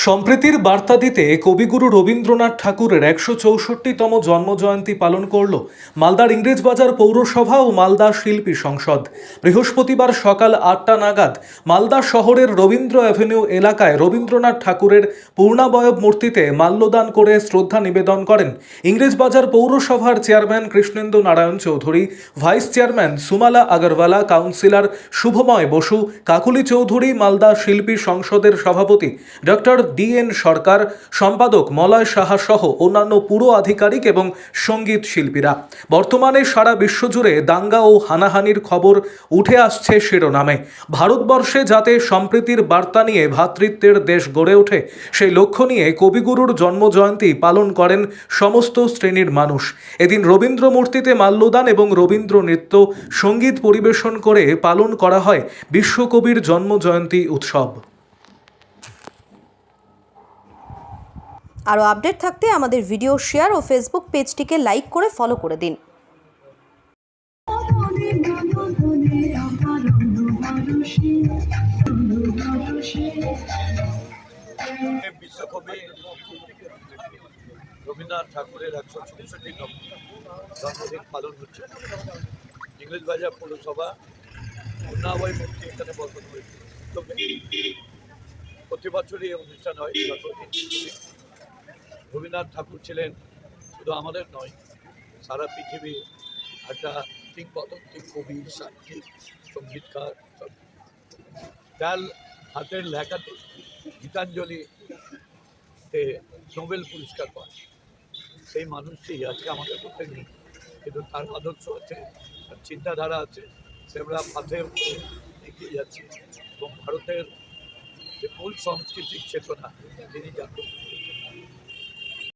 সম্প্রীতির বার্তা দিতে কবিগুরু রবীন্দ্রনাথ ঠাকুরের ১৬৪তম জন্মজয়ন্তী পালন করল মালদার ইংরেজবাজার পৌরসভা ও মালদা শিল্পী সংসদ। বৃহস্পতিবার সকাল ৮টা নাগাদ মালদা শহরের রবীন্দ্র অ্যাভিনিউ এলাকায় রবীন্দ্রনাথ ঠাকুরের পূর্ণাবয়ব মূর্তিতে মাল্যদান করে শ্রদ্ধা নিবেদন করেন ইংরেজবাজার পৌরসভার chairman Krishnendu Narayan Chowdhury, vice chairman Sumala Agarwala, councillor Shubhamoy Basu, Kakuli Chowdhury, Malda শিল্পী সংসদের সভাপতি ডক্টর DN সরকার, সম্পাদক মলয় সাহা সহ অন্যান্য পুর আধিকারিক এবং সঙ্গীত শিল্পীরা। বর্তমানে সারা বিশ্বজুড়ে দাঙ্গা ও হানাহানির খবর উঠে আসছে শিরোনামে। ভারতবর্ষে যাতে সম্প্রীতির বার্তা নিয়ে ভ্রাতৃত্বের দেশ গড়ে ওঠে, সেই লক্ষ্য নিয়ে কবিগুরুর জন্মজয়ন্তী পালন করেন সমস্ত শ্রেণীর মানুষ। এদিন রবীন্দ্র মূর্তিতে মাল্যদান এবং রবীন্দ্র নৃত্য সঙ্গীত পরিবেশন করে পালন করা হয় বিশ্বকবির জন্মজয়ন্তী উৎসব। আরও আপডেট থাকতে আমাদের ভিডিও শেয়ার ও ফেসবুক পেজটিকে লাইক করে ফলো করে দিন। বিশ্বকবি রবীন্দ্রনাথ ঠাকুরের ১৬৪তম জন্মদিন পালন হচ্ছে। ইংরেজবাজার পৌরসভা পূর্ণাবয় মূর্তি এখানে বসানো হয়েছে। প্রতি বছরই এই অনুষ্ঠান হয়। রবীন্দ্রনাথ ঠাকুর ছিলেন শুধু আমাদের নয়, সারা পৃথিবী একটা কিংবদন্তি কবি, সাহিত্যিক, সঙ্গীতকার। তার হাতের লেখাতে গীতাঞ্জলিতে নোবেল পুরস্কার পান সেই মানুষটি আজকে আমাদের মধ্যে নেই, কিন্তু তার আদর্শ আছে, তার চিন্তাধারা আছে, সেগুলা পথে এগিয়ে যাচ্ছে এবং ভারতের যে মূল সাংস্কৃতিক চেতনা তিনি জাগ্রত করেছেন।